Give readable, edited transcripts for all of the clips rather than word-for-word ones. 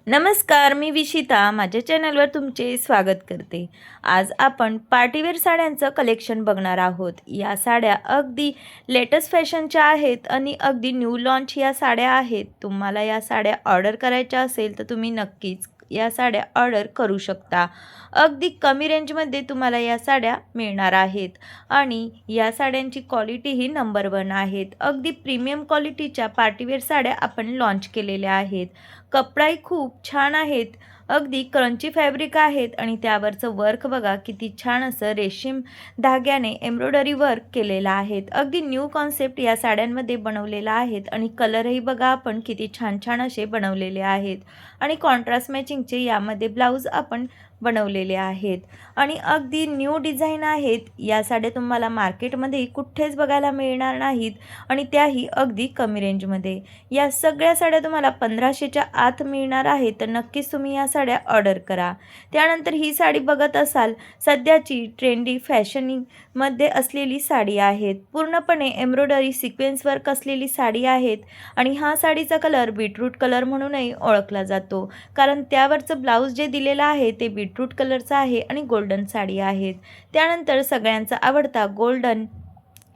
नमस्कार, मी विशिता माझ्या चॅनलवर तुमचे स्वागत करते। आज आपण पार्टीवेअर साड्यांचं कलेक्शन बघणार आहोत। या साड्या अगदी लेटेस्ट फॅशनच्या आहेत आणि अगदी न्यू लॉन्च या साड्या आहेत। तुम्हाला या साड्या ऑर्डर करायच्या असेल तर तुम्ही नक्कीच या साड्या ऑर्डर करू शकता। अगदी कमी रेंजमध्ये तुम्हाला या साड्या मिळणार आहेत आणि या साड्यांची क्वालिटी ही नंबर 1 आहेत। अगदी प्रीमियम क्वालिटीच्या पार्टीवेअर साड्या आपण लॉन्च केलेल्या आहेत। कपडाही खूप छान आहेत, अगदी क्रंची फॅब्रिक आहेत आणि त्यावरचं वर्क बघा किती छान असं रेशीम धाग्याने एम्ब्रॉयडरी वर्क केलेलं आहे। अगदी न्यू कॉन्सेप्ट या साड्यांमध्ये बनवलेला आहेत आणि कलरही बघा आपण किती छान छान असे बनवलेले आहेत आणि कॉन्ट्रास्ट मॅचिंगचे यामध्ये ब्लाऊज आपण बनवलेले आहेत आणि अगदी न्यू डिझाईन आहेत। या साड्या तुम्हाला मार्केटमध्ये कुठेच बघायला मिळणार नाहीत आणि त्याही अगदी कमी रेंजमध्ये। या सगळ्या साड्या तुम्हाला 1500च्या आत मिळणार आहेत, तर नक्कीच तुम्ही या साड्या ऑर्डर करा। त्यानंतर ही साडी बघत असाल, सध्याची ट्रेंडी फॅशनिंगमध्ये असलेली साडी आहेत। पूर्णपणे एम्ब्रॉयडरी सिक्वेन्स वर्क असलेली साडी आहेत आणि हा साडीचा कलर बीटरूट कलर म्हणूनही ओळखला जातो, कारण त्यावरचं ब्लाऊज जे दिलेलं आहे ते बीटरूट कलरचा आहे आणि गोल्डन साडी आहेत। त्यानंतर सगळ्यांचा आवडता गोल्डन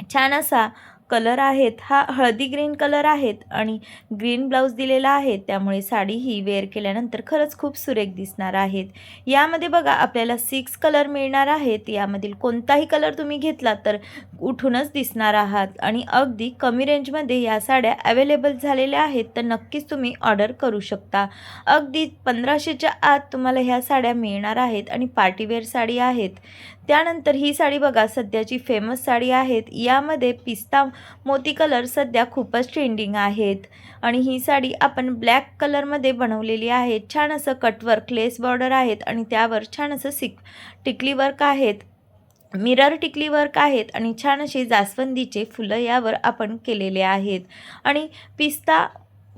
छान असा कलर आहेत, हा हळदी ग्रीन कलर आहेत आणि ग्रीन ब्लाऊज दिलेला आहे, त्यामुळे साडी ही वेअर केल्यानंतर खरंच खूप सुरेख दिसणार आहेत। यामध्ये बघा आपल्याला 6 कलर मिळणार आहेत। यामधील कोणताही कलर तुम्ही घेतला तर उठूनच दिसणार आहात आणि अगदी कमी रेंजमध्ये या साड्या अवेलेबल झालेल्या आहेत, तर नक्कीच तुम्ही ऑर्डर करू शकता। अगदी 1500च्या आत तुम्हाला ह्या साड्या मिळणार आहेत आणि पार्टीवेअर साडी आहेत। त्यानंतर ही साडी बघा सध्याची फेमस साडी आहेत। यामध्ये पिस्ता मोती कलर सध्या खूपच ट्रेंडिंग आहेत आणि ही साडी आपण ब्लॅक कलरमध्ये बनवलेली आहे। छान असं कटवर्क लेस बॉर्डर आहेत आणि त्यावर छान असं टिकली वर्क आहेत, मिरर टिकली वर्क आहेत आणि छान अशी जास्वंदीचे फुलं यावर आपण केलेले आहेत आणि पिस्ता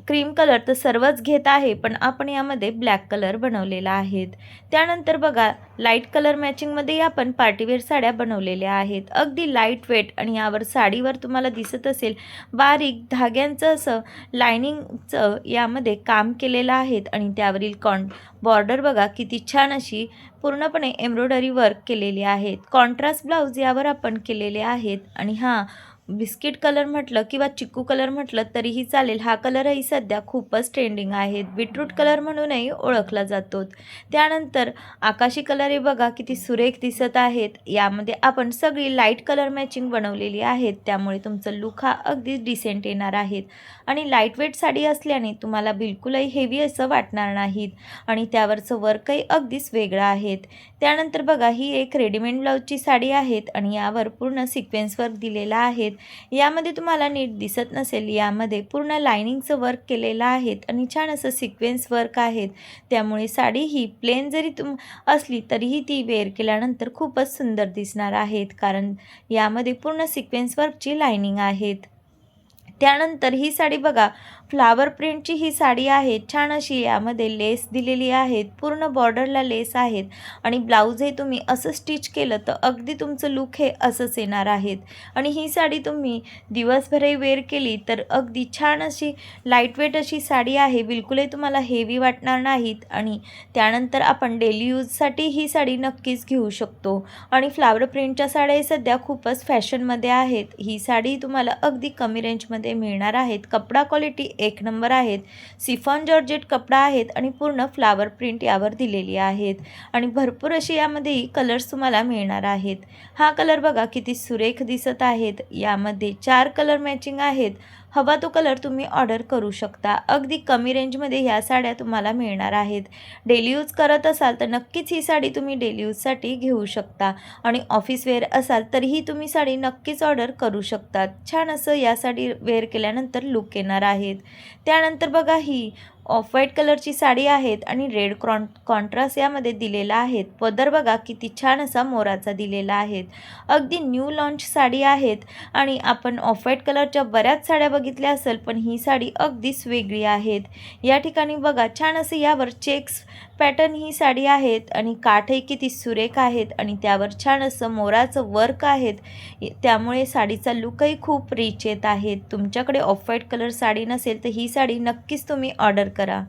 क्रीम कलर तर सर्वच घेत आहे, पण आपण यामध्ये ब्लॅक कलर बनवलेला आहेत। त्यानंतर बघा लाईट कलर मॅचिंगमध्ये आपण पार्टीवेअर साड्या बनवलेल्या आहेत। अगदी लाईट वेट आणि यावर साडीवर तुम्हाला दिसत असेल बारीक धाग्यांचं असं लायनिंगचं यामध्ये काम केलेलं आहे आणि त्यावरील बॉर्डर बघा किती छान अशी पूर्णपणे एम्ब्रॉयडरी वर्क केलेली आहे। कॉन्ट्रास्ट ब्लाऊज यावर आपण केलेले आहेत आणि हा बिस्किट कलर म्हटलं किंवा चिक्कू कलर म्हटलं तरीही चालेल, हा कलरही सध्या खूपच ट्रेंडिंग आहे, बीटरूट कलर म्हणूनही ओळखला जातो। त्यानंतर आकाशी कलर हे बघा किती सुरेख दिसत आहेत। यामध्ये आपण सगळी लाईट कलर मॅचिंग बनवलेली आहेत, त्यामुळे तुमचं लुक हा अगदी डिसेंट येणार आहेत आणि लाईट वेट साडी असल्याने तुम्हाला बिलकुलही हेवी असं वाटणार नाहीत आणि त्यावरचं वर्कही अगदीच वेगळं आहे। त्यानंतर बघा ही एक रेडीमेड ब्लाऊजची साडी आहेत आणि यावर पूर्ण सिक्वेन्स वर्क दिलेला आहे। यामध्ये तुम्हाला नीट दिसत नसेल, यामध्ये पूर्ण लाइनिंगचं वर्क केलेलं आहे आणि छान असं सिक्वेन्स वर्क आहेत, त्यामुळे साडी ही प्लेन जरी असली तरीही ती वेअर केल्यानंतर खूपच सुंदर दिसणार आहेत, कारण यामध्ये पूर्ण सिक्वेन्स वर्कची लाइनिंग आहेत। त्यानंतर ही साडी बघा फ्लावर प्रिंटची ही साडी आहे। छान अशी यामध्ये लेस दिलेली आहेत, पूर्ण बॉर्डरला लेस आहेत आणि ब्लाऊज हे तुम्ही असं स्टिच केलं तर अगदी तुमचं लुक हे असंच येणार आहेत आणि ही साडी तुम्ही दिवसभरही वेअर केली तर अगदी छान अशी लाईटवेट अशी साडी आहे, बिलकुलही तुम्हाला हेवी वाटणार नाहीत आणि त्यानंतर आपण डेली यूजसाठी ही साडी नक्कीच घेऊ शकतो आणि फ्लावर प्रिंटच्या साड्या सध्या खूपच फॅशनमध्ये आहेत। ही साडी तुम्हाला अगदी कमी रेंजमध्ये मिळणार आहेत। कपडा क्वालिटी एक नंबर आहेत, सिफॉन जॉर्जेट कपडा आहेत आणि पूर्ण फ्लावर प्रिंट यावर दिलेली आहेत आणि भरपूर अशी यामध्ये कलर्स तुम्हाला मिळणार आहेत। हा कलर बघा किती सुरेख दिसत आहेत। यामध्ये 4 कलर मॅचिंग आहेत, हवा तो कलर तुम्ही ऑर्डर करू शकता। अगदी कमी रेंजमध्ये ह्या साड्या तुम्हाला मिळणार आहेत। डेली यूज करत असाल तर नक्कीच ही साडी तुम्ही डेली यूजसाठी घेऊ शकता आणि ऑफिस वेअर असाल तरीही तुम्ही साडी नक्कीच ऑर्डर करू शकता। छान असं या साडी वेअर केल्यानंतर लुक येणार आहेत। त्यानंतर बघा ही ऑफ व्हाईट कलरची साडी आहेत आणि रेड कॉन्ट्रास्ट यामध्ये दिलेला आहे। पदर बघा किती छान असा मोराचा दिलेला आहे। अगदी न्यू लॉन्च साडी आहेत आणि आपण ऑफ व्हाईट कलरच्या बऱ्याच साड्या बघितल्या असेल, पण ही साडी अगदीच वेगळी आहेत। या ठिकाणी बघा छान असं यावर चेक्स पॅटर्न ही साडी आहेत आणि काठही किती सुरेख आहेत आणि त्यावर छान असं मोराचं वर्क आहेत, त्यामुळे साडीचा लुकही खूप रिच येत आहे। तुमच्याकडे ऑफ व्हाईट कलर साडी नसेल तर ही साडी नक्कीच तुम्ही ऑर्डर करा।